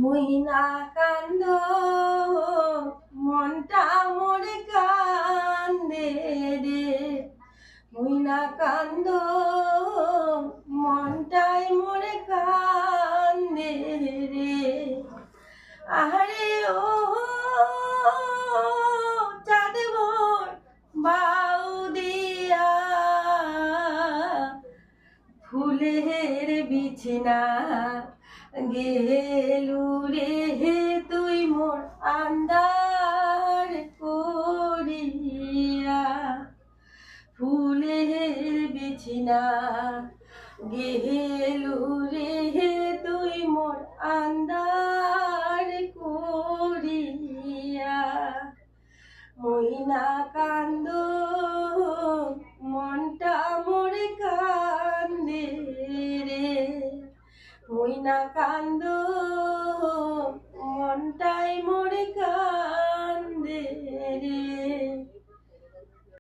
মহিনা কান্দ মনটা মোরে কান্দে রে, মহিনা কান্দ মনটাই মোরে কান্দে রে। আহারে ও চাঁদ মোর বাউ দিয়া ফুলের বিছনা গেলু রে, তুই মোর আন্দার করিয়া। ফুলের বিছনা গেলু রে, তুই মোর আন্দার করিয়া। মইনা কান্দ মনটা মোরে কান্দে রে, মইনা কান্দ